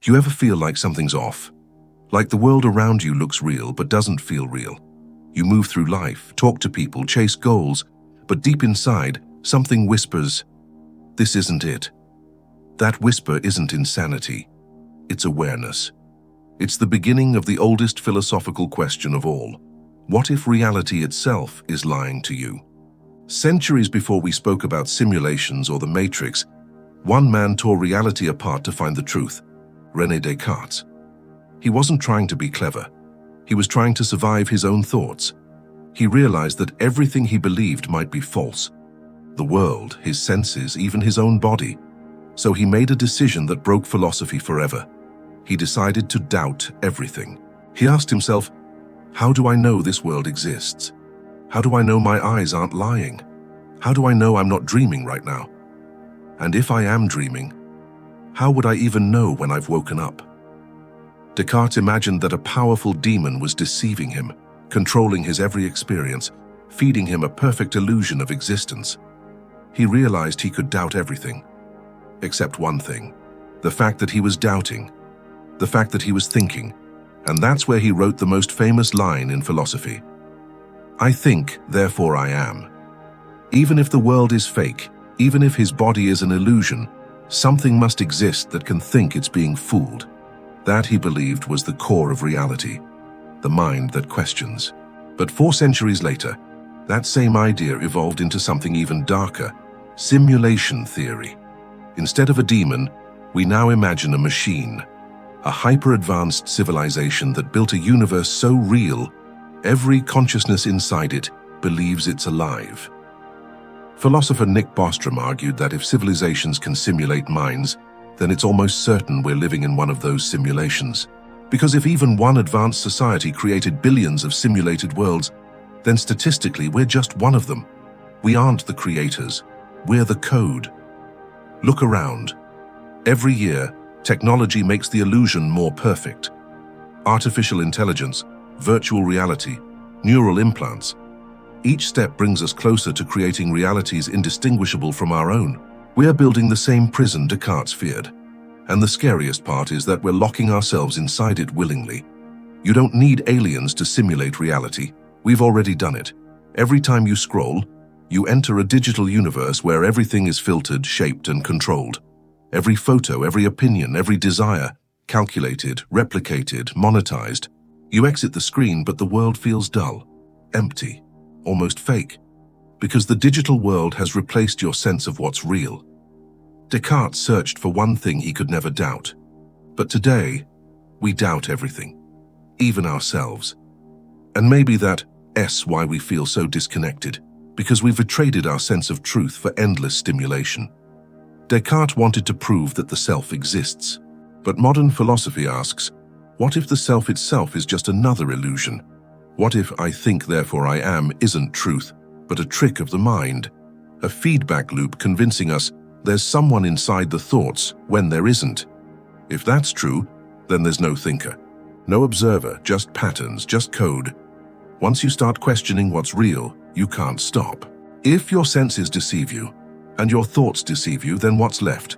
Do you ever feel like something's off? Like the world around you looks real but doesn't feel real? You move through life, talk to people, chase goals, but deep inside, something whispers, "This isn't it." That whisper isn't insanity. It's awareness. It's the beginning of the oldest philosophical question of all. What if reality itself is lying to you? Centuries before we spoke about simulations or the Matrix, one man tore reality apart to find the truth: René Descartes. He wasn't trying to be clever. He was trying to survive his own thoughts. He realized that everything he believed might be false. The world, his senses, even his own body. So he made a decision that broke philosophy forever. He decided to doubt everything. He asked himself, how do I know this world exists? How do I know my eyes aren't lying? How do I know I'm not dreaming right now? And if I am dreaming, how would I even know when I've woken up? Descartes imagined that a powerful demon was deceiving him, controlling his every experience, feeding him a perfect illusion of existence. He realized he could doubt everything, except one thing: the fact that he was doubting, the fact that he was thinking. And that's where he wrote the most famous line in philosophy: "I think, therefore I am." Even if the world is fake, even if his body is an illusion, something must exist that can think it's being fooled. That, he believed, was the core of reality, the mind that questions. But 4 centuries later, that same idea evolved into something even darker: simulation theory. Instead of a demon, we now imagine a machine, a hyper-advanced civilization that built a universe so real, every consciousness inside it believes it's alive. Philosopher Nick Bostrom argued that if civilizations can simulate minds, then it's almost certain we're living in one of those simulations. Because if even one advanced society created billions of simulated worlds, then statistically we're just one of them. We aren't the creators, we're the code. Look around. Every year, technology makes the illusion more perfect. Artificial intelligence, virtual reality, neural implants. Each step brings us closer to creating realities indistinguishable from our own. We are building the same prison Descartes feared. And the scariest part is that we're locking ourselves inside it willingly. You don't need aliens to simulate reality. We've already done it. Every time you scroll, you enter a digital universe where everything is filtered, shaped, and controlled. Every photo, every opinion, every desire, calculated, replicated, monetized. You exit the screen, but the world feels dull, empty, almost fake, because the digital world has replaced your sense of what's real. Descartes searched for one thing he could never doubt. But today, we doubt everything, even ourselves. And maybe that's why we feel so disconnected, because we've traded our sense of truth for endless stimulation. Descartes wanted to prove that the self exists. But modern philosophy asks, what if the self itself is just another illusion? What if "I think, therefore I am" isn't truth, but a trick of the mind? A feedback loop convincing us there's someone inside the thoughts when there isn't. If that's true, then there's no thinker, no observer, just patterns, just code. Once you start questioning what's real, you can't stop. If your senses deceive you, and your thoughts deceive you, then what's left?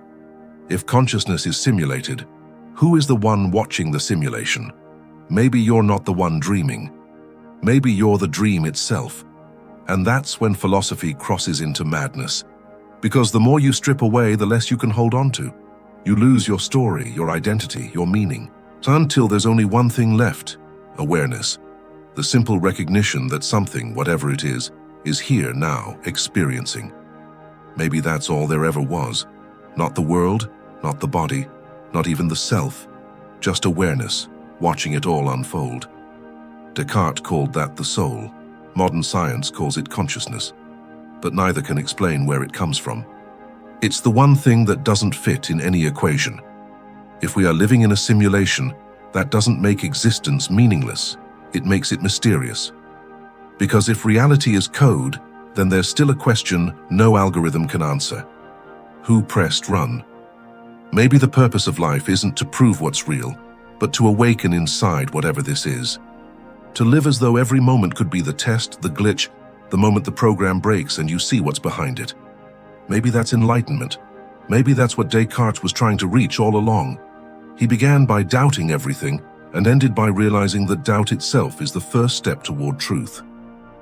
If consciousness is simulated, who is the one watching the simulation? Maybe you're not the one dreaming. Maybe you're the dream itself. And that's when philosophy crosses into madness. Because the more you strip away, the less you can hold on to. You lose your story, your identity, your meaning. Until there's only one thing left: awareness. The simple recognition that something, whatever it is here now, experiencing. Maybe that's all there ever was. Not the world, not the body, not even the self. Just awareness, watching it all unfold. Descartes called that the soul. Modern science calls it consciousness. But neither can explain where it comes from. It's the one thing that doesn't fit in any equation. If we are living in a simulation, that doesn't make existence meaningless. It makes it mysterious. Because if reality is code, then there's still a question no algorithm can answer. Who pressed run? Maybe the purpose of life isn't to prove what's real, but to awaken inside whatever this is. To live as though every moment could be the test, the glitch, the moment the program breaks and you see what's behind it. Maybe that's enlightenment. Maybe that's what Descartes was trying to reach all along. He began by doubting everything and ended by realizing that doubt itself is the first step toward truth.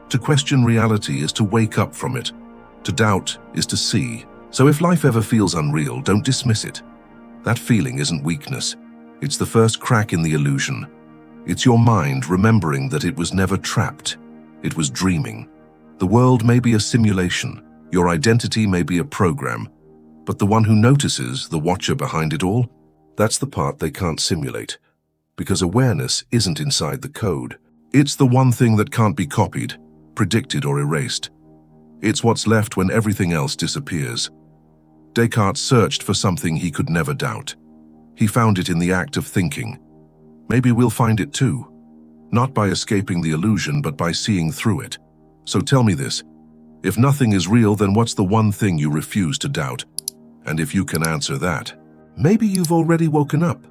To question reality is to wake up from it. To doubt is to see. So if life ever feels unreal, don't dismiss it. That feeling isn't weakness. It's the first crack in the illusion. It's your mind remembering that it was never trapped. It was dreaming. The world may be a simulation. Your identity may be a program. But the one who notices, the watcher behind it all, that's the part they can't simulate. Because awareness isn't inside the code. It's the one thing that can't be copied, predicted, or erased. It's what's left when everything else disappears. Descartes searched for something he could never doubt. He found it in the act of thinking. Maybe we'll find it too. Not by escaping the illusion, but by seeing through it. So tell me this. If nothing is real, then what's the one thing you refuse to doubt? And if you can answer that, maybe you've already woken up.